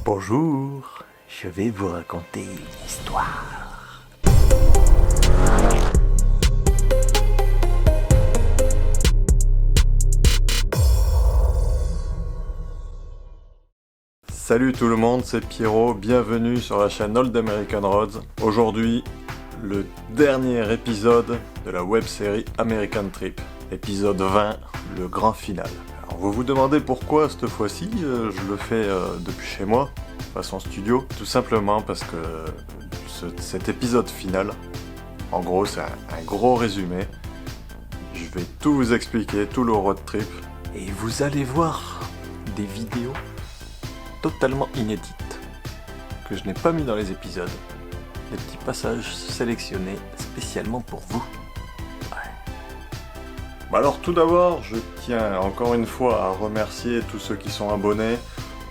Bonjour, je vais vous raconter une histoire. Salut tout le monde, c'est Pierrot, bienvenue sur la chaîne Old American Roads. Aujourd'hui, le dernier épisode de la web-série American Trip. Épisode 20, le grand final. Alors vous vous demandez pourquoi cette fois-ci, je le fais depuis chez moi, façon studio. Tout simplement parce que cet épisode final, en gros c'est un gros résumé. Je vais tout vous expliquer, tout le road trip. Et vous allez voir des vidéos totalement inédites que je n'ai pas mis dans les épisodes. Des petits passages sélectionnés spécialement pour vous. Ouais. Alors tout d'abord, je tiens encore une fois à remercier tous ceux qui sont abonnés,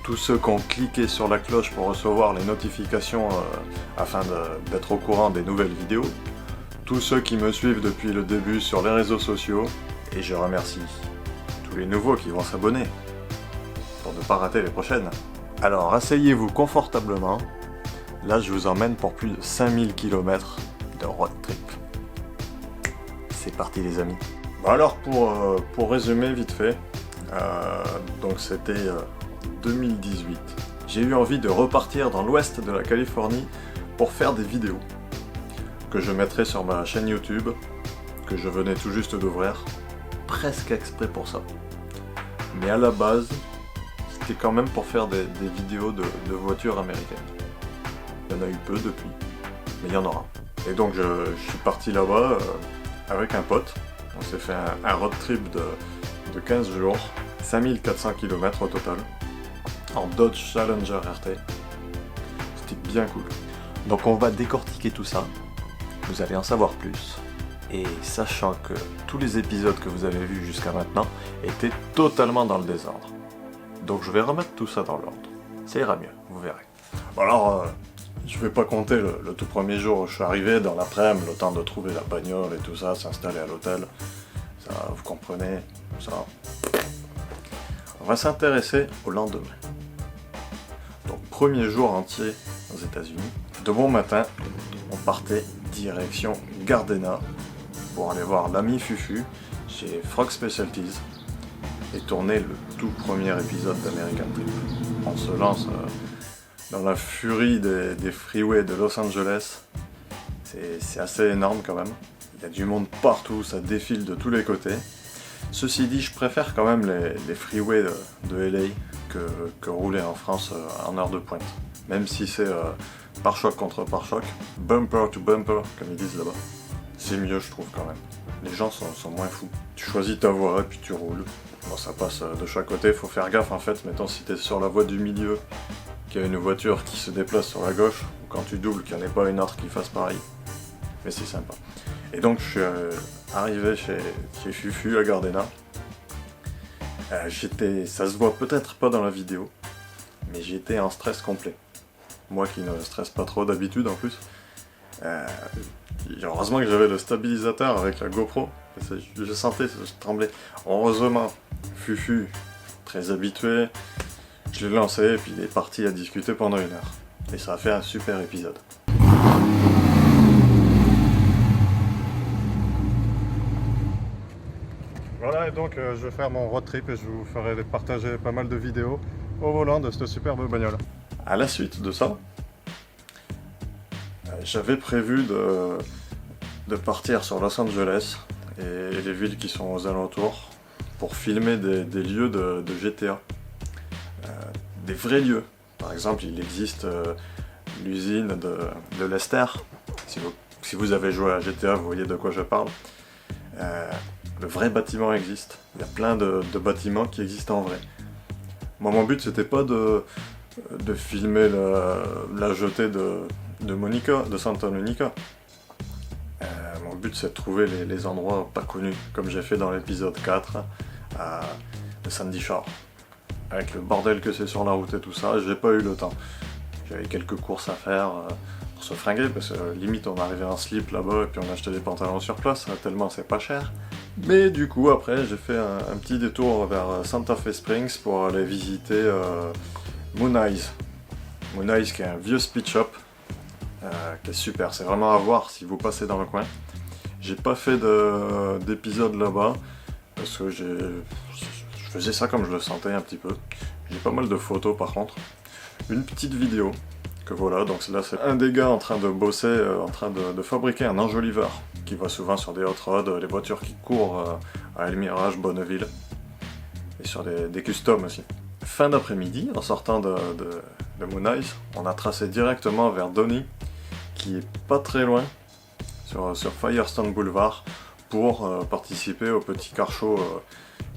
tous ceux qui ont cliqué sur la cloche pour recevoir les notifications afin d'être au courant des nouvelles vidéos, tous ceux qui me suivent depuis le début sur les réseaux sociaux, et je remercie tous les nouveaux qui vont s'abonner pour ne pas rater les prochaines. Alors asseyez-vous confortablement, là je vous emmène pour plus de 5000 km de road trip. C'est parti les amis. Bon alors pour résumer vite fait, donc c'était 2018. J'ai eu envie de repartir dans l'ouest de la Californie pour faire des vidéos que je mettrai sur ma chaîne YouTube, que je venais tout juste d'ouvrir, presque exprès pour ça. Mais à la base, c'était quand même pour faire des vidéos de voitures américaines. Il y en a eu peu depuis, mais il y en aura. Et donc je suis parti là-bas avec un pote. On s'est fait un road trip de 15 jours, 5400 km au total, en Dodge Challenger RT. C'était bien cool. Donc on va décortiquer tout ça, vous allez en savoir plus. Et sachant que tous les épisodes que vous avez vus jusqu'à maintenant étaient totalement dans le désordre. Donc je vais remettre tout ça dans l'ordre. Ça ira mieux, vous verrez. Bon alors, je vais pas compter le tout premier jour où je suis arrivé dans l'après-midi, le temps de trouver la bagnole et tout ça, s'installer à l'hôtel. Ça, vous comprenez, ça. On va s'intéresser au lendemain. Donc premier jour entier aux États-Unis. De bon matin, on partait direction Gardena pour aller voir l'ami Fufu chez Frog Specialties et tourner le tout premier épisode d'American Trip. On se lance dans la furie des freeways de Los Angeles. C'est assez énorme quand même. Il y a du monde partout, ça défile de tous les côtés. Ceci dit, je préfère quand même les freeways de LA que rouler en France en heure de pointe. Même si c'est pare-choc contre pare-choc, bumper to bumper, comme ils disent là-bas. C'est mieux, je trouve, quand même. Les gens sont moins fous. Tu choisis ta voie et puis tu roules. Bon, ça passe de chaque côté, faut faire gaffe en fait. Mettons, si t'es sur la voie du milieu, qu'il y a une voiture qui se déplace sur la gauche, ou quand tu doubles, qu'il n'y en ait pas une autre qui fasse pareil. Mais c'est sympa. Et donc, je suis arrivé chez Fufu à Gardena. Ça se voit peut-être pas dans la vidéo, mais j'étais en stress complet. Moi qui ne stresse pas trop d'habitude en plus. Heureusement que j'avais le stabilisateur avec la GoPro. Je sentais, je tremblais. Heureusement, Fufu, très habitué, je l'ai lancé et puis il est parti à discuter pendant 1 heure. Et ça a fait un super épisode. Voilà, et donc je vais faire mon road trip et je vous ferai partager pas mal de vidéos au volant de cette superbe bagnole. À la suite de ça, j'avais prévu de partir sur Los Angeles et les villes qui sont aux alentours pour filmer des lieux de GTA. Des vrais lieux. Par exemple, il existe l'usine de Lester. Si vous avez joué à GTA, vous voyez de quoi je parle. Le vrai bâtiment existe. Il y a plein de bâtiments qui existent en vrai. Moi, mon but, c'était pas de filmer la jetée de Monica, de Santa Monica. Mon but, c'est de trouver les endroits pas connus, comme j'ai fait dans l'épisode 4 de Sandy Shore. Avec le bordel que c'est sur la route et tout ça, j'ai pas eu le temps. J'avais quelques courses à faire pour se fringuer, parce que limite on arrivait en slip là-bas et puis on achetait des pantalons sur place, tellement c'est pas cher. Mais du coup après j'ai fait un petit détour vers Santa Fe Springs pour aller visiter Moon Eyes. Moon Eyes qui est un vieux speed shop, qui est super, c'est vraiment à voir si vous passez dans le coin. J'ai pas fait d'épisode là-bas, parce que je faisais ça comme je le sentais un petit peu. J'ai pas mal de photos par contre. Une petite vidéo, que voilà, donc là c'est un des gars en train de bosser, en train de fabriquer un enjoliveur, qui va souvent sur des hot rods, les voitures qui courent à El Mirage, Bonneville, et sur des customs aussi. Fin d'après-midi, en sortant de Moon Eyes, on a tracé directement vers Donny, qui est pas très loin, sur Firestone Boulevard, pour participer au petit car show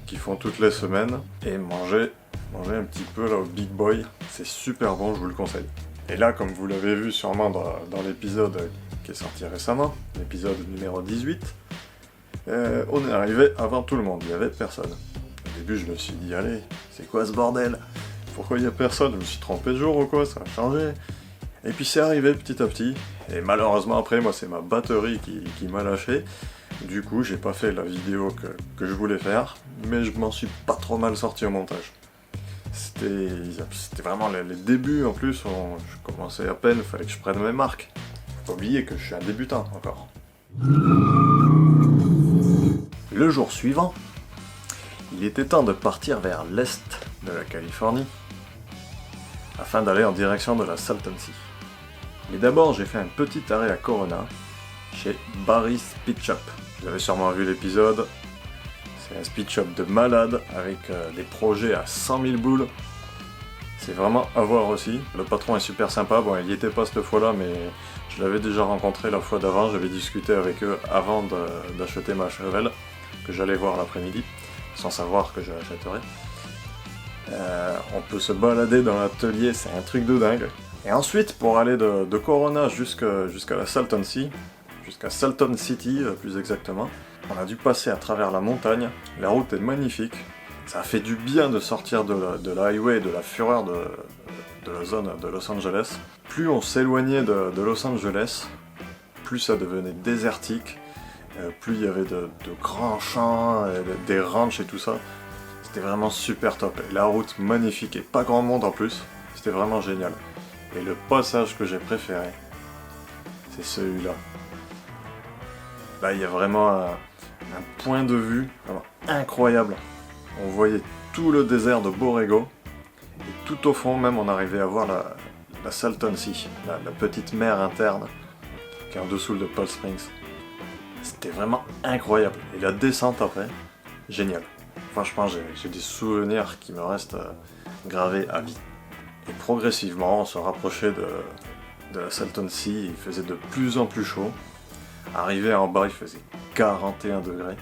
qu'ils font toutes les semaines, et manger un petit peu là au Big Boy, c'est super bon, je vous le conseille. Et là, comme vous l'avez vu sûrement dans l'épisode qui est sorti récemment, l'épisode numéro 18, on est arrivé avant tout le monde, il n'y avait personne. Au début, je me suis dit, allez, c'est quoi ce bordel? Pourquoi il n'y a personne? Je me suis trompé de jour ou quoi? Ça a changé. Et puis c'est arrivé petit à petit, et malheureusement après, moi c'est ma batterie qui m'a lâché. Du coup, j'ai pas fait la vidéo que je voulais faire, mais je m'en suis pas trop mal sorti au montage. C'était vraiment les débuts en plus, je commençais à peine, il fallait que je prenne mes marques. Faut pas oublier que je suis un débutant encore. Le jour suivant, il était temps de partir vers l'est de la Californie, afin d'aller en direction de la Salton Sea. Mais d'abord, j'ai fait un petit arrêt à Corona, chez Barry's Speed Shop. Vous avez sûrement vu l'épisode. C'est un speed shop de malade avec des projets à 100 000 boules. C'est vraiment à voir aussi. Le patron est super sympa. Bon, il n'y était pas cette fois-là, mais je l'avais déjà rencontré la fois d'avant. J'avais discuté avec eux avant d'acheter ma Chevelle, que j'allais voir l'après-midi, sans savoir que je l'achèterais. On peut se balader dans l'atelier, c'est un truc de dingue. Et ensuite, pour aller de Corona jusqu'à la Salton Sea, jusqu'à Salton City plus exactement, on a dû passer à travers la montagne. La route est magnifique. Ça a fait du bien de sortir de la highway, de la fureur de la zone de Los Angeles. Plus on s'éloignait de Los Angeles, plus ça devenait désertique, plus il y avait de grands champs, des ranchs et tout ça. C'était vraiment super top. Et la route magnifique et pas grand monde en plus. C'était vraiment génial. Et le passage que j'ai préféré, c'est celui-là. Là, il y a vraiment un point de vue vraiment incroyable. On voyait tout le désert de Borrego. Et tout au fond, même, on arrivait à voir la Salton Sea, la petite mer interne qui est en dessous de Palm Springs. C'était vraiment incroyable. Et la descente après, génial. Franchement, j'ai des souvenirs qui me restent gravés à vie. Et progressivement, on se rapprochait de la Salton Sea, il faisait de plus en plus chaud. Arrivé en bas, il faisait 41 degrés.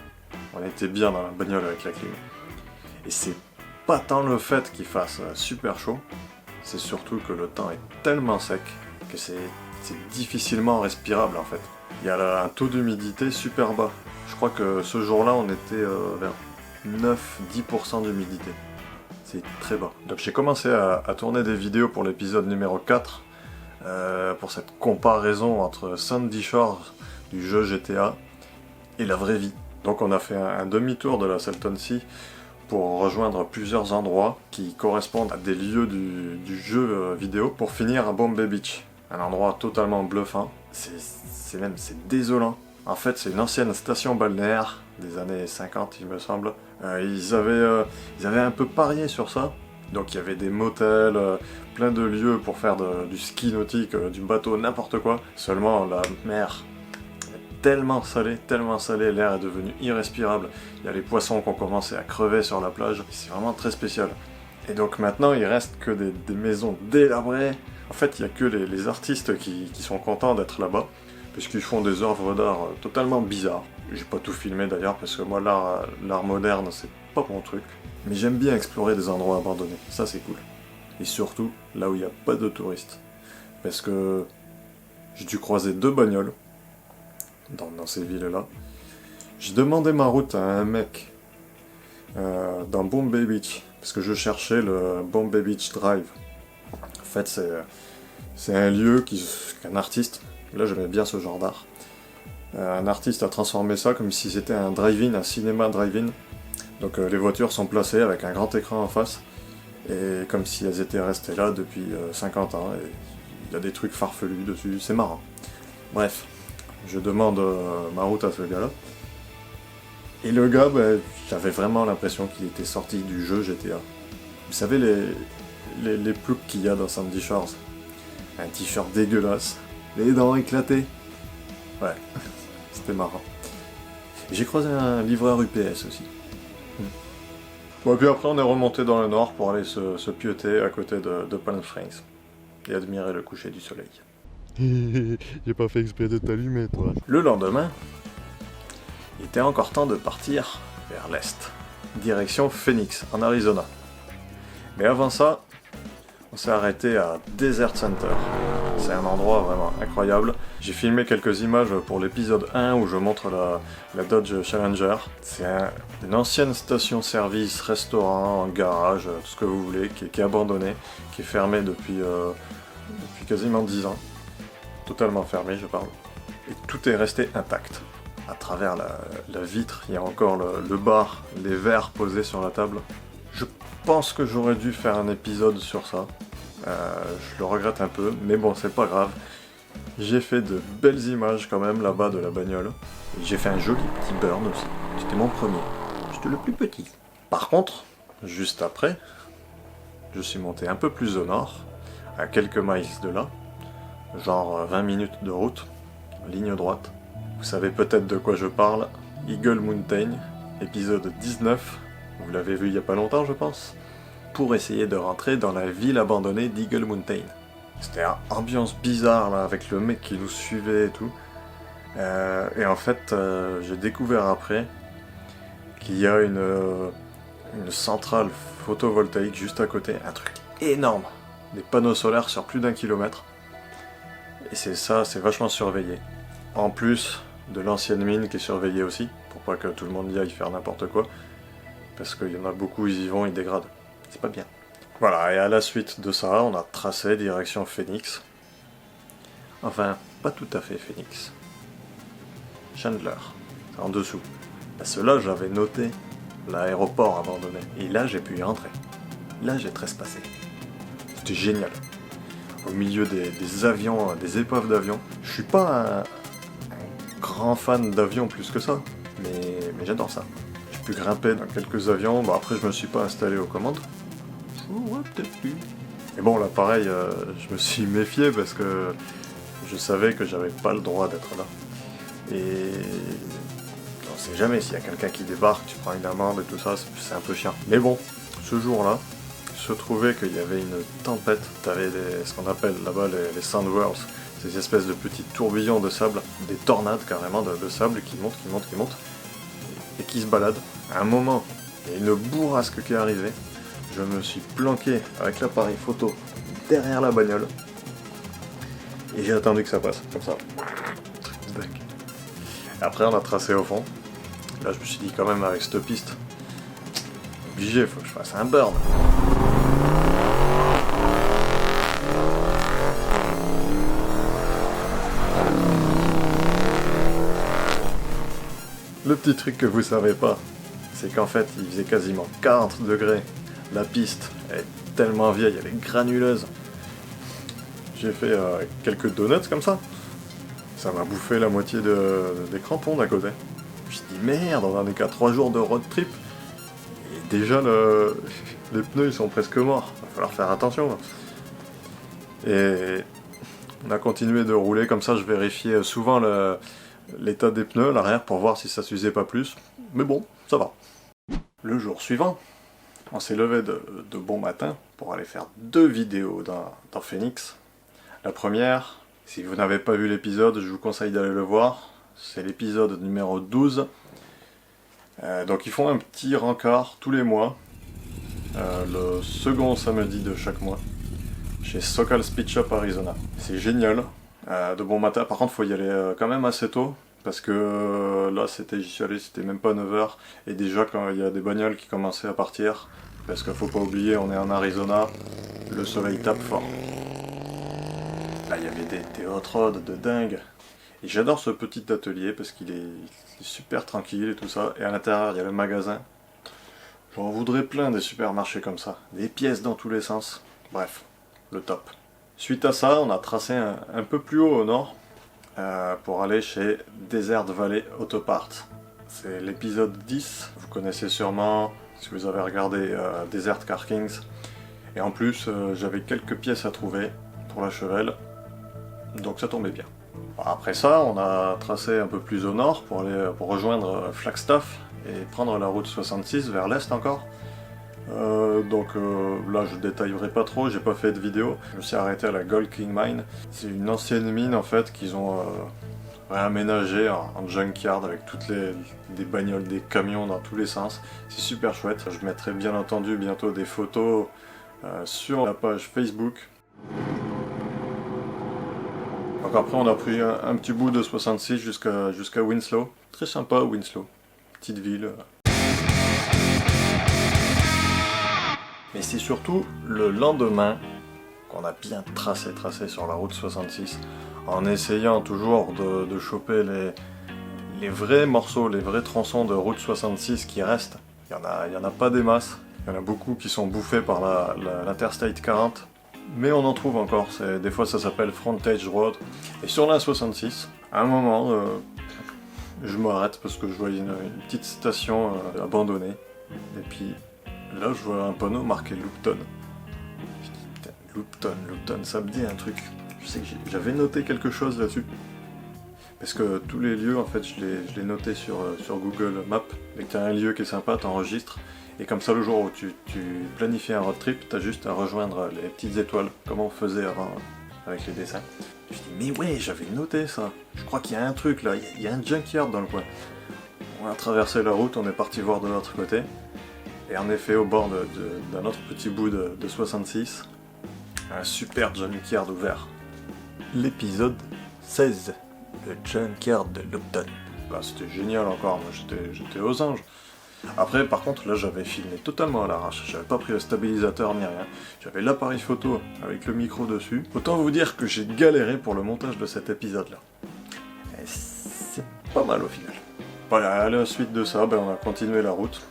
On était bien dans la bagnole avec la clim. Et c'est pas tant le fait qu'il fasse super chaud, c'est surtout que le temps est tellement sec que c'est difficilement respirable en fait. Il y a un taux d'humidité super bas. Je crois que ce jour-là, on était vers 9-10% d'humidité. C'est très bas. Donc j'ai commencé à tourner des vidéos pour l'épisode numéro 4, pour cette comparaison entre Sandy Shores du jeu GTA et la vraie vie. Donc on a fait un demi-tour de la Salton Sea pour rejoindre plusieurs endroits qui correspondent à des lieux du jeu vidéo pour finir à Bombay Beach. Un endroit totalement bluffant. C'est désolant. En fait, c'est une ancienne station balnéaire des années 50, il me semble. Ils avaient un peu parié sur ça. Donc il y avait des motels, plein de lieux pour faire du ski nautique, du bateau, n'importe quoi. Seulement la mer est tellement salée, l'air est devenu irrespirable. Il y a les poissons qui ont commencé à crever sur la plage. C'est vraiment très spécial. Et donc maintenant, il reste que des maisons délabrées. En fait, il n'y a que les artistes qui sont contents d'être là-bas, puisqu'ils font des œuvres d'art totalement bizarres. J'ai pas tout filmé d'ailleurs, parce que moi, l'art moderne, c'est pas mon truc. Mais j'aime bien explorer des endroits abandonnés, ça c'est cool. Et surtout, là où il n'y a pas de touristes. Parce que j'ai dû croiser 2 bagnoles dans ces villes-là. J'ai demandé ma route à un mec dans Bombay Beach, parce que je cherchais le Bombay Beach Drive. En fait, c'est un lieu qu'un artiste, là j'aimais bien ce genre d'art, un artiste a transformé ça comme si c'était un drive-in, un cinéma drive-in. Donc les voitures sont placées avec un grand écran en face, et comme si elles étaient restées là depuis 50 ans, et il y a des trucs farfelus dessus, c'est marrant. Bref, je demande ma route à ce gars-là, et le gars, j'avais vraiment l'impression qu'il était sorti du jeu GTA. Vous savez les ploucs qu'il y a dans Sandy Shores, un t-shirt dégueulasse, les dents éclatées, ouais, c'était marrant. J'ai croisé un livreur UPS aussi. Bon, puis après on est remonté dans le nord pour aller se pieuter à côté de Palm Springs et admirer le coucher du soleil. J'ai pas fait exprès de t'allumer, toi. Le lendemain, il était encore temps de partir vers l'est, direction Phoenix, en Arizona. Mais avant ça, on s'est arrêté à Desert Center. C'est un endroit vraiment incroyable. J'ai filmé quelques images pour l'épisode 1 où je montre la Dodge Challenger. C'est une ancienne station-service, restaurant, garage, tout ce que vous voulez, qui est abandonnée, qui est fermée depuis quasiment 10 ans. Totalement fermée, je parle. Et tout est resté intact. À travers la vitre, il y a encore le bar, les verres posés sur la table. Je pense que j'aurais dû faire un épisode sur ça. Je le regrette un peu, mais bon, c'est pas grave. J'ai fait de belles images quand même là-bas de la bagnole. Et j'ai fait un joli petit burn aussi. C'était mon premier. C'était le plus petit. Par contre, juste après, je suis monté un peu plus au nord, à quelques miles de là, genre 20 minutes de route, ligne droite. Vous savez peut-être de quoi je parle. Eagle Mountain, épisode 19. Vous l'avez vu il y a pas longtemps, je pense. Pour essayer de rentrer dans la ville abandonnée d'Eagle Mountain. C'était une ambiance bizarre là, avec le mec qui nous suivait et tout. Et en fait, j'ai découvert après qu'il y a une centrale photovoltaïque juste à côté, un truc énorme, des panneaux solaires sur plus d'1 kilomètre. Et c'est vachement surveillé. En plus de l'ancienne mine qui est surveillée aussi, pour pas que tout le monde y aille faire n'importe quoi, parce qu'il y en a beaucoup, ils y vont, ils dégradent. C'est pas bien. Voilà, et à la suite de ça, on a tracé direction Phoenix. Enfin, pas tout à fait Phoenix. Chandler, c'est en dessous. Parce que là, j'avais noté l'aéroport abandonné. Et là, j'ai pu y rentrer. Là, j'ai trespassé. C'était génial. Au milieu des avions, des épreuves d'avion. Je suis pas un grand fan d'avion plus que ça, mais j'adore ça. J'ai pu grimper dans quelques avions. Bon, après, je me suis pas installé aux commandes. Ouais, peut-être plus. Et bon, là, pareil, je me suis méfié parce que je savais que j'avais pas le droit d'être là. Et on sait jamais, s'il y a quelqu'un qui débarque, tu prends une amende et tout ça, c'est un peu chiant. Mais bon, ce jour-là, il se trouvait qu'il y avait une tempête. T'avais ce qu'on appelle là-bas les sand whirls, ces espèces de petits tourbillons de sable, des tornades carrément de sable qui montent, et qui se baladent. À un moment, il y a une bourrasque qui est arrivée. Je me suis planqué avec l'appareil photo derrière la bagnole. Et j'ai attendu que ça passe, comme ça. Après, on a tracé au fond. Là, je me suis dit, quand même, avec cette piste, obligé, faut que je fasse un burn. Le petit truc que vous savez pas, c'est qu'en fait, il faisait quasiment 40 degrés. La piste est tellement vieille, elle est granuleuse. J'ai fait quelques donuts comme ça. Ça m'a bouffé la moitié des crampons d'à côté. Je me suis dit merde, on en est qu'à 3 jours de road trip. Et déjà les pneus ils sont presque morts. Il va falloir faire attention. Et on a continué de rouler comme ça, je vérifiais souvent l'état des pneus à l'arrière pour voir si ça s'usait pas plus. Mais bon, ça va. Le jour suivant, on s'est levé de bon matin pour aller faire 2 vidéos dans Phoenix. La première, si vous n'avez pas vu l'épisode, je vous conseille d'aller le voir. C'est l'épisode numéro 12. Donc ils font un petit rencard tous les mois, le second samedi de chaque mois, chez Socal Speed Shop Arizona. C'est génial, de bon matin. Par contre, il faut y aller quand même assez tôt, parce que là, j'y suis allé, c'était même pas 9h, et déjà quand il y a des bagnoles qui commençaient à partir, parce qu'il faut pas oublier, on est en Arizona, le soleil tape fort. Là, il y avait des hot rods de dingue. Et j'adore ce petit atelier parce qu'il est super tranquille et tout ça. Et à l'intérieur, il y a le magasin. J'en voudrais plein des supermarchés comme ça, des pièces dans tous les sens. Bref, le top. Suite à ça, on a tracé un peu plus haut au nord pour aller chez Desert Valley Auto Parts. C'est l'épisode 10, vous connaissez sûrement si vous avez regardé Desert Car Kings. Et en plus, j'avais quelques pièces à trouver pour la Chevelle, donc ça tombait bien. Après ça, on a tracé un peu plus au nord pour rejoindre Flagstaff et prendre la route 66 vers l'est encore. Là je détaillerai pas trop, j'ai pas fait de vidéo. Je me suis arrêté à la Gold King Mine. C'est une ancienne mine en fait qu'ils ont réaménagée en junkyard avec toutes des bagnoles, des camions dans tous les sens. C'est super chouette. Je mettrai bien entendu bientôt des photos sur la page Facebook. Donc après on a pris un petit bout de 66 jusqu'à Winslow. Très sympa Winslow, petite ville. Mais c'est surtout le lendemain qu'on a bien tracé sur la route 66, en essayant toujours de choper les vrais morceaux, les vrais tronçons de route 66 qui restent. Il y en a pas des masses, il y en a beaucoup qui sont bouffés par l'Interstate 40, mais on en trouve encore, des fois ça s'appelle Frontage Road. Et sur la 66, à un moment, je m'arrête parce que je vois une petite station abandonnée, et puis là, je vois un panneau marqué Loopton. Je dis, putain, Loopton, ça me dit un truc. Je sais que j'avais noté quelque chose là-dessus. Parce que tous les lieux, en fait, je l'ai noté sur Google Maps. Dès que tu as un lieu qui est sympa, tu enregistres. Et comme ça, le jour où tu planifies un road trip, tu as juste à rejoindre les petites étoiles, comme on faisait avant avec les dessins. Je dis, mais ouais, j'avais noté ça. Je crois qu'il y a un truc là, il y a un junkyard dans le coin. On a traversé la route, on est parti voir de l'autre côté. Et en effet, au bord d'un autre petit bout de 66, un super junkyard ouvert. L'épisode 16, le junkyard de Loopton. Bah, c'était génial encore, moi j'étais aux anges. Après, par contre, là j'avais filmé totalement à l'arrache. J'avais pas pris le stabilisateur ni rien. J'avais l'appareil photo avec le micro dessus. Autant vous dire que j'ai galéré pour le montage de cet épisode-là. Et c'est pas mal au final. Voilà, à la suite de ça, on a continué la route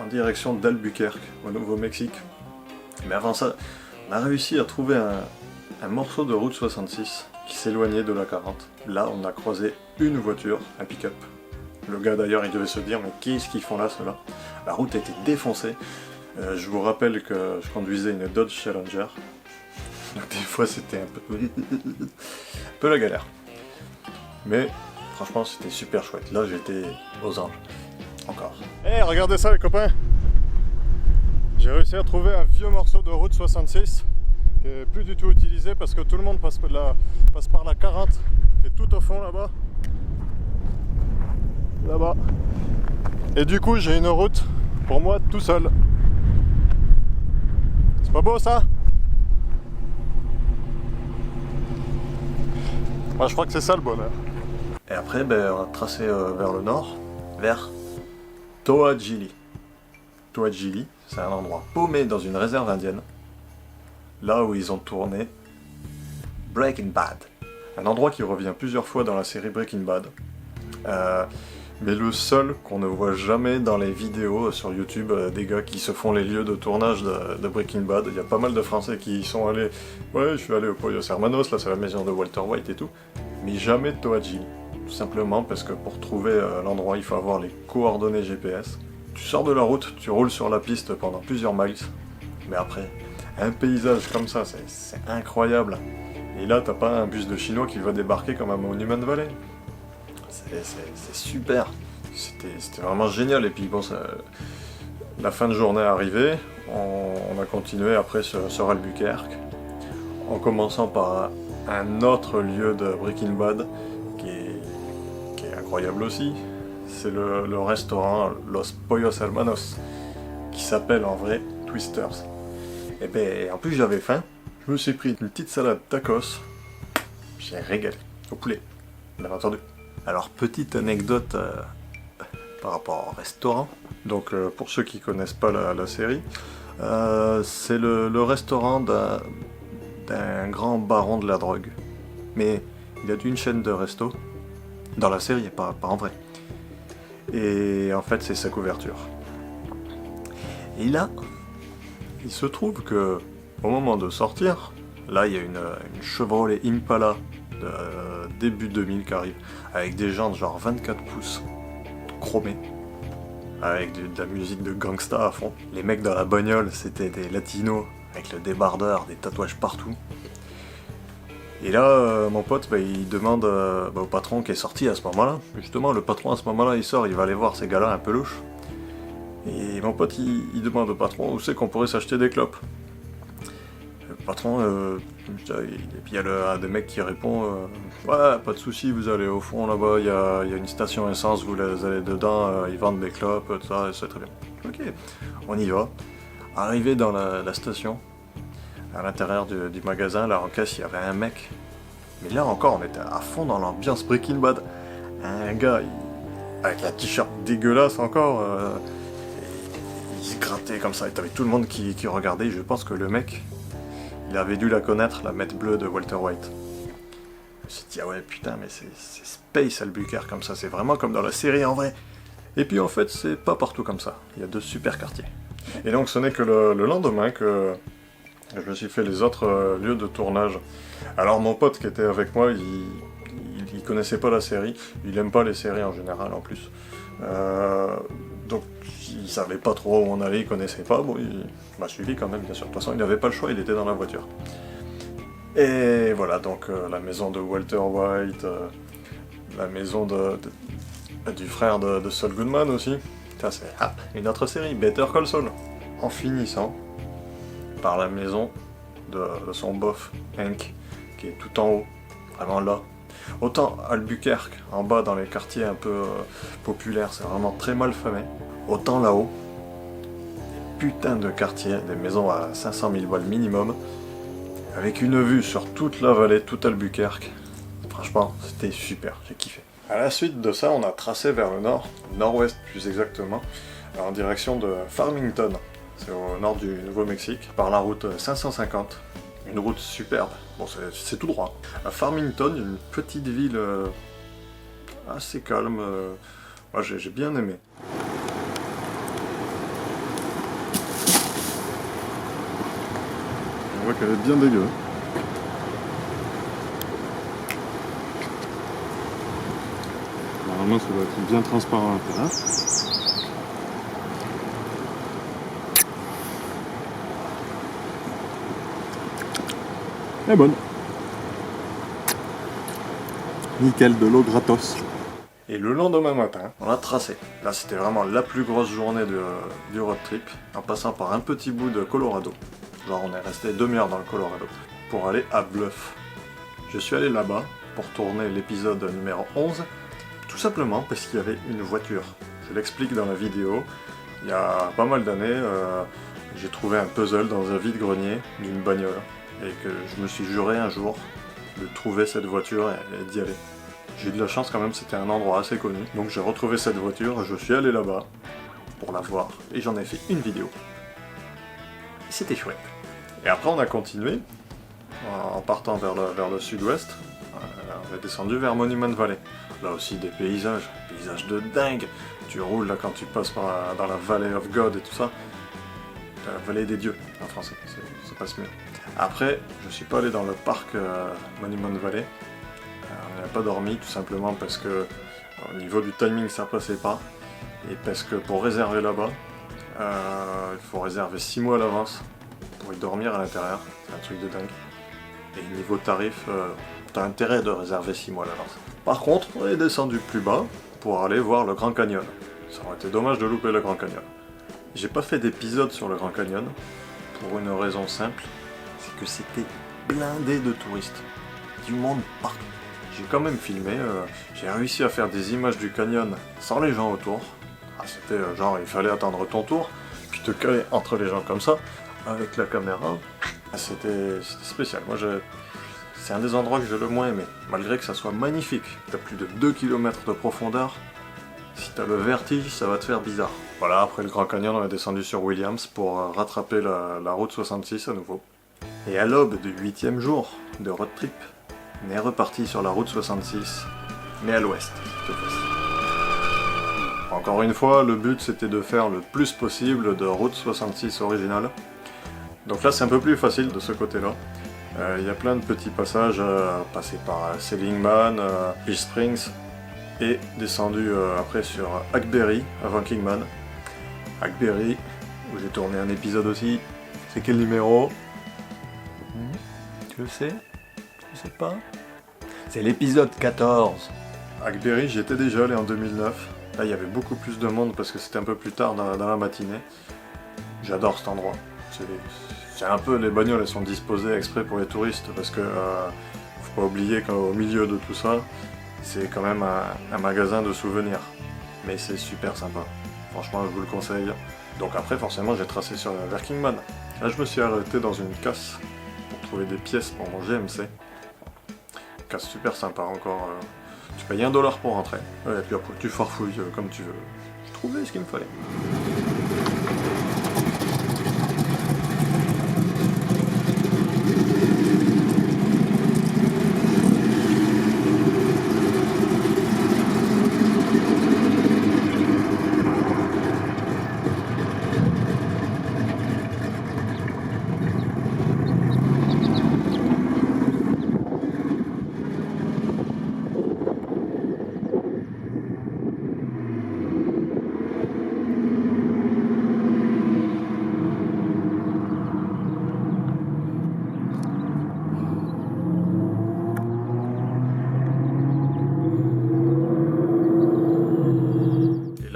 en direction d'Albuquerque, au Nouveau-Mexique. Mais avant ça, on a réussi à trouver un morceau de route 66 qui s'éloignait de la 40. Là, on a croisé une voiture, un pick-up. Le gars d'ailleurs, il devait se dire, mais qu'est-ce qu'ils font là, ceux-là? La route était défoncée. Je vous rappelle que je conduisais une Dodge Challenger. Donc des fois, c'était un peu la galère. Mais franchement, c'était super chouette. Là, j'étais aux anges. Encore. Hey, regardez ça les copains! J'ai réussi à trouver un vieux morceau de route 66 qui est plus du tout utilisé parce que tout le monde passe par la 40 qui est tout au fond là-bas. Là-bas. Et du coup j'ai une route pour moi tout seul. C'est pas beau ça? Moi je crois que c'est ça le bonheur. Et après on a tracé vers le nord, vers Toa-Gili. Toa-Gili, c'est un endroit paumé dans une réserve indienne, là où ils ont tourné Breaking Bad. Un endroit qui revient plusieurs fois dans la série Breaking Bad, mais le seul qu'on ne voit jamais dans les vidéos sur YouTube des gars qui se font les lieux de tournage de Breaking Bad. Il y a pas mal de Français qui y sont allés. Ouais, je suis allé au Pollos Hermanos, là c'est la maison de Walter White et tout, mais jamais Toa-Gili. Tout simplement parce que pour trouver l'endroit, il faut avoir les coordonnées GPS. Tu sors de la route, tu roules sur la piste pendant plusieurs miles, mais après, un paysage comme ça, c'est incroyable. Et là, t'as pas un bus de Chinois qui va débarquer comme à Monument Valley. C'est super. C'était vraiment génial. Et puis bon, la fin de journée est arrivée, on a continué après sur Albuquerque, en commençant par un autre lieu de Breaking Bad, qui est incroyable aussi. C'est le restaurant Los Pollos Hermanos, qui s'appelle en vrai Twisters. Et en plus j'avais faim, je me suis pris une petite salade tacos, j'ai régalé, au poulet, bien entendu. Alors petite anecdote par rapport au restaurant, donc pour ceux qui connaissent pas la série, c'est le restaurant d'un grand baron de la drogue, mais il a une chaîne de resto, dans la série, pas en vrai. Et en fait c'est sa couverture. Et là, il se trouve que au moment de sortir, là il y a une Chevrolet Impala de début 2000 qui arrive, avec des jantes genre 24 pouces, chromées, avec de la musique de gangsta à fond. Les mecs dans la bagnole, c'était des latinos, avec le débardeur, des tatouages partout. Et là, mon pote, il demande au patron qui est sorti à ce moment-là. Justement, le patron à ce moment-là, il sort, il va aller voir ces gars-là un peu louches. Et mon pote, il demande au patron où c'est qu'on pourrait s'acheter des clopes. Le patron, et puis il y a un des mecs qui répond ouais, pas de souci, vous allez au fond là-bas, il y a une station essence, vous allez dedans, ils vendent des clopes, tout ça, et c'est très bien. Ok, on y va. Arrivé dans la station, à l'intérieur du magasin, là en caisse, il y avait un mec. Mais là encore, on était à fond dans l'ambiance Breaking Bad. Un gars, avec un t-shirt dégueulasse encore, il se grattait comme ça, et t'avais tout le monde qui regardait. Je pense que le mec, il avait dû la connaître, la Mette Bleue de Walter White. Je me suis dit, ah ouais, putain, mais c'est Space Albuquerque comme ça, c'est vraiment comme dans la série en vrai. Et puis en fait, c'est pas partout comme ça. Il y a de super quartiers. Et donc, ce n'est que le lendemain que je me suis fait les autres lieux de tournage. Alors mon pote qui était avec moi, il connaissait pas la série, il aime pas les séries en général en plus. Donc il savait pas trop où on allait, il connaissait pas, bon il m'a suivi quand même bien sûr. De toute façon il n'avait pas le choix, il était dans la voiture. Et voilà donc la maison de Walter White, la maison du frère de Saul Goodman aussi. Ça c'est une autre série, Better Call Saul. En finissant par la maison de son bof, Hank, qui est tout en haut, vraiment là. Autant Albuquerque, en bas dans les quartiers un peu populaires, c'est vraiment très mal famé. Autant là-haut, des putains de quartiers, des maisons à 500 000 balles minimum, avec une vue sur toute la vallée, tout Albuquerque. Franchement, c'était super, j'ai kiffé. À la suite de ça, on a tracé vers le nord, nord-ouest plus exactement, en direction de Farmington. C'est au nord du Nouveau-Mexique, par la route 550. Une route superbe. Bon, c'est tout droit. À Farmington, une petite ville assez calme. Moi, j'ai bien aimé. On voit qu'elle est bien dégueu. Normalement, ça doit être bien transparent à l'intérieur. Elle est bonne. Nickel, de l'eau gratos. Et le lendemain matin, on a tracé. Là, c'était vraiment la plus grosse journée du road trip, en passant par un petit bout de Colorado. Genre, on est resté demi-heure dans le Colorado, pour aller à Bluff. Je suis allé là-bas pour tourner l'épisode numéro 11, tout simplement parce qu'il y avait une voiture. Je l'explique dans la vidéo. Il y a pas mal d'années, j'ai trouvé un puzzle dans un vide-grenier d'une bagnole. Et que je me suis juré un jour de trouver cette voiture et d'y aller. J'ai eu de la chance quand même, c'était un endroit assez connu. Donc j'ai retrouvé cette voiture, je suis allé là-bas pour la voir et j'en ai fait une vidéo. Et c'était chouette. Et après on a continué en partant vers le sud-ouest. On est descendu vers Monument Valley. Là aussi des paysages de dingue. Tu roules là quand tu passes dans la Valley of God et tout ça. La vallée des dieux en français, ça passe mieux. Après, je suis pas allé dans le parc Monument Valley. On n'a pas dormi tout simplement parce que au niveau du timing ça passait pas. Et parce que pour réserver là-bas, il faut réserver 6 mois à l'avance pour y dormir à l'intérieur. C'est un truc de dingue. Et niveau tarif, t'as intérêt de réserver 6 mois à l'avance. Par contre, on est descendu plus bas pour aller voir le Grand Canyon. Ça aurait été dommage de louper le Grand Canyon. J'ai pas fait d'épisode sur le Grand Canyon pour une raison simple, c'est que c'était blindé de touristes, du monde partout. J'ai quand même filmé, j'ai réussi à faire des images du canyon sans les gens autour. C'était genre il fallait attendre ton tour, puis te caler entre les gens comme ça, avec la caméra. C'était spécial. Moi c'est un des endroits que j'ai le moins aimé, malgré que ça soit magnifique. T'as plus de 2 km de profondeur. Si t'as le vertige, ça va te faire bizarre. Voilà, après le Grand Canyon, on est descendu sur Williams pour rattraper la route 66 à nouveau. Et à l'aube du 8e jour de road trip, on est reparti sur la route 66, mais à l'ouest cette fois-ci. Encore une fois, le but c'était de faire le plus possible de Route 66 originale. Donc là c'est un peu plus facile de ce côté-là. Il y a plein de petits passages, passés par Seligman, East Springs, et descendu après sur Hackberry, avant Kingman. Hackberry, où j'ai tourné un épisode aussi. C'est quel numéro? Tu le sais? Je sais pas. C'est l'épisode 14. Hackberry, j'y étais déjà allé en 2009. Là, il y avait beaucoup plus de monde parce que c'était un peu plus tard dans la matinée. J'adore cet endroit. C'est un peu, les bagnoles, elles sont disposées exprès pour les touristes parce que faut pas oublier qu'au milieu de tout ça, c'est quand même un magasin de souvenirs. Mais c'est super sympa. Franchement, je vous le conseille. Donc après, forcément, j'ai tracé vers Kingman. Là, je me suis arrêté dans une casse pour trouver des pièces pour mon GMC. Casse super sympa encore. Tu payes $1 pour rentrer. Et puis après, tu farfouilles comme tu veux. J'ai trouvé ce qu'il me fallait.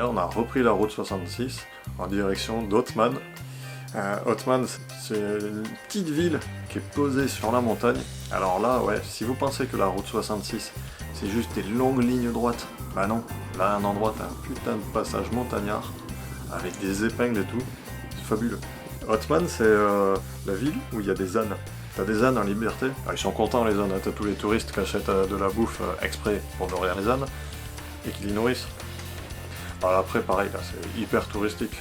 On a repris la route 66 en direction d'Ottman. Ottman, c'est une petite ville qui est posée sur la montagne. Alors là, ouais, si vous pensez que la route 66 c'est juste des longues lignes droites, bah non, là à un endroit t'as un putain de passage montagnard avec des épingles et tout, c'est fabuleux. Ottman, c'est la ville où il y a des ânes. T'as des ânes en liberté. Alors, ils sont contents les ânes, t'as tous les touristes qui achètent de la bouffe exprès pour nourrir les ânes et qui les nourrissent. Alors après, pareil, là, c'est hyper touristique.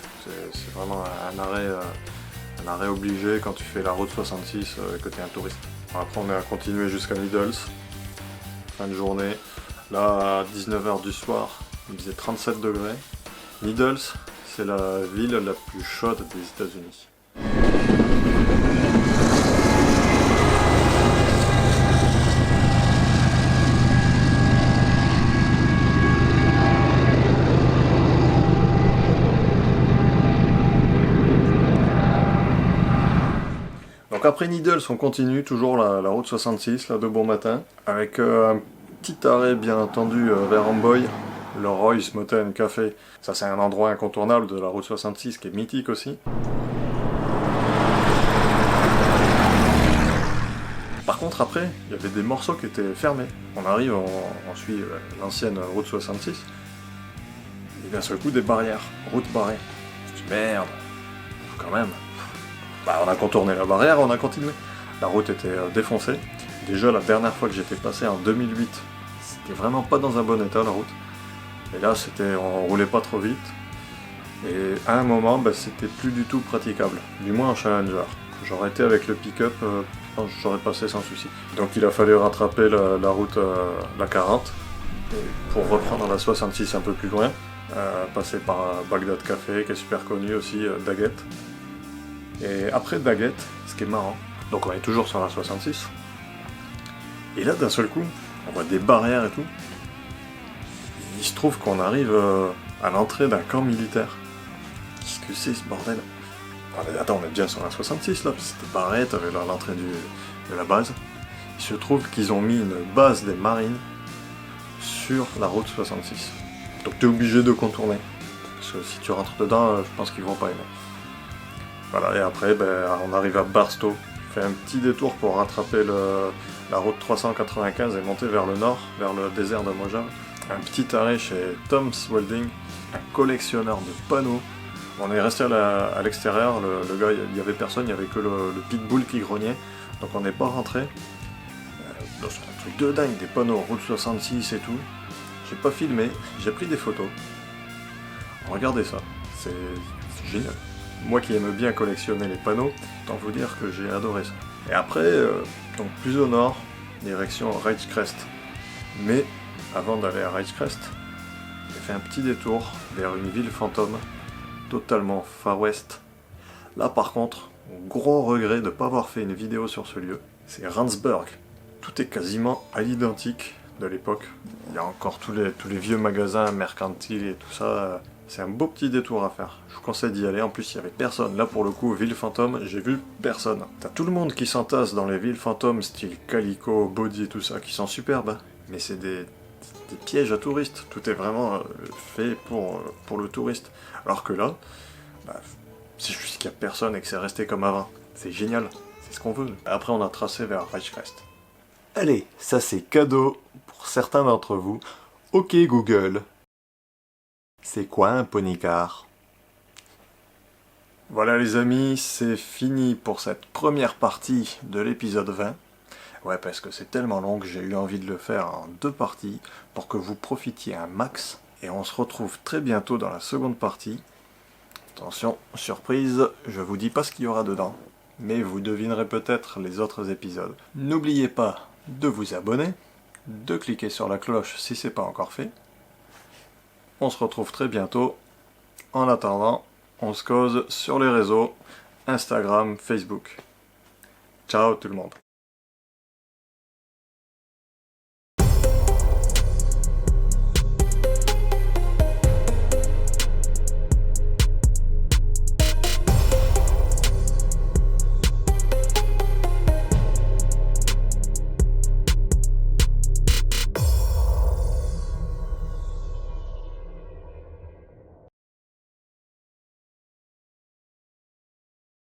C'est vraiment un arrêt obligé quand tu fais la route 66 et que tu es un touriste. Alors après, on a continué jusqu'à Needles, fin de journée. Là, à 19h du soir, il faisait 37 degrés. Needles, c'est la ville la plus chaude des États-Unis. Donc après Needles, on continue toujours la route 66, là de bon matin, avec un petit arrêt bien entendu vers Amboy, le Royce Mountain Café. Ça c'est un endroit incontournable de la route 66 qui est mythique aussi. Par contre après, il y avait des morceaux qui étaient fermés. On arrive, on suit l'ancienne route 66, et d'un seul coup des barrières, route barrée. Je dis merde, quand même. Bah, on a contourné la barrière, on a continué. La route était défoncée. Déjà, la dernière fois que j'étais passé en 2008, c'était vraiment pas dans un bon état la route. Et là, on roulait pas trop vite. Et à un moment, bah, c'était plus du tout praticable. Du moins en Challenger. J'aurais été avec le pick-up, j'aurais passé sans souci. Donc il a fallu rattraper la route, la 40, pour reprendre la 66 un peu plus loin. Passer par Bagdad Café, qui est super connu aussi, Daggett. Et après Daggett, ce qui est marrant, donc on est toujours sur la 66, et là d'un seul coup, on voit des barrières et tout, il se trouve qu'on arrive à l'entrée d'un camp militaire. Qu'est-ce que c'est ce bordel? Attends, on est bien sur la 66 là, c'était barré, t'avais l'entrée de la base. Il se trouve qu'ils ont mis une base des marines sur la route 66. Donc t'es obligé de contourner, parce que si tu rentres dedans, je pense qu'ils vont pas aimer. Voilà, et après, on arrive à Barstow. On fait un petit détour pour rattraper la route 395 et monter vers le nord, vers le désert de Mojave. Un petit arrêt chez Tom's Welding, un collectionneur de panneaux. On est resté à l'extérieur, le gars, il n'y avait personne, il n'y avait que le pitbull qui grognait. Donc on n'est pas rentré. C'est un truc de dingue, des panneaux route 66 et tout. J'ai pas filmé, j'ai pris des photos. Regardez ça, c'est génial. Moi qui aime bien collectionner les panneaux, autant vous dire que j'ai adoré ça. Et après, donc plus au nord, direction Ridgecrest. Mais avant d'aller à Ridgecrest, j'ai fait un petit détour vers une ville fantôme, totalement Far West. Là par contre, mon gros regret de ne pas avoir fait une vidéo sur ce lieu, c'est Randsburg. Tout est quasiment à l'identique de l'époque. Il y a encore tous les vieux magasins mercantiles et tout ça. C'est un beau petit détour à faire. Je vous conseille d'y aller. En plus, il n'y avait personne. Là, pour le coup, ville fantôme, j'ai vu personne. T'as tout le monde qui s'entasse dans les villes fantômes, style Calico, Body et tout ça, qui sont superbes. Hein. Mais c'est des pièges à touristes. Tout est vraiment fait pour le touriste. Alors que là, c'est juste qu'il n'y a personne et que c'est resté comme avant. C'est génial. C'est ce qu'on veut. Après, on a tracé vers Reichskrest. Allez, ça c'est cadeau pour certains d'entre vous. Ok Google, c'est quoi un pony-car? Voilà les amis, c'est fini pour cette première partie de l'épisode 20. Ouais, parce que c'est tellement long que j'ai eu envie de le faire en 2 parties pour que vous profitiez un max. Et on se retrouve très bientôt dans la seconde partie. Attention, surprise, je vous dis pas ce qu'il y aura dedans, mais vous devinerez peut-être les autres épisodes. N'oubliez pas de vous abonner, de cliquer sur la cloche si c'est pas encore fait. On se retrouve très bientôt. En attendant, on se cause sur les réseaux Instagram, Facebook. Ciao tout le monde.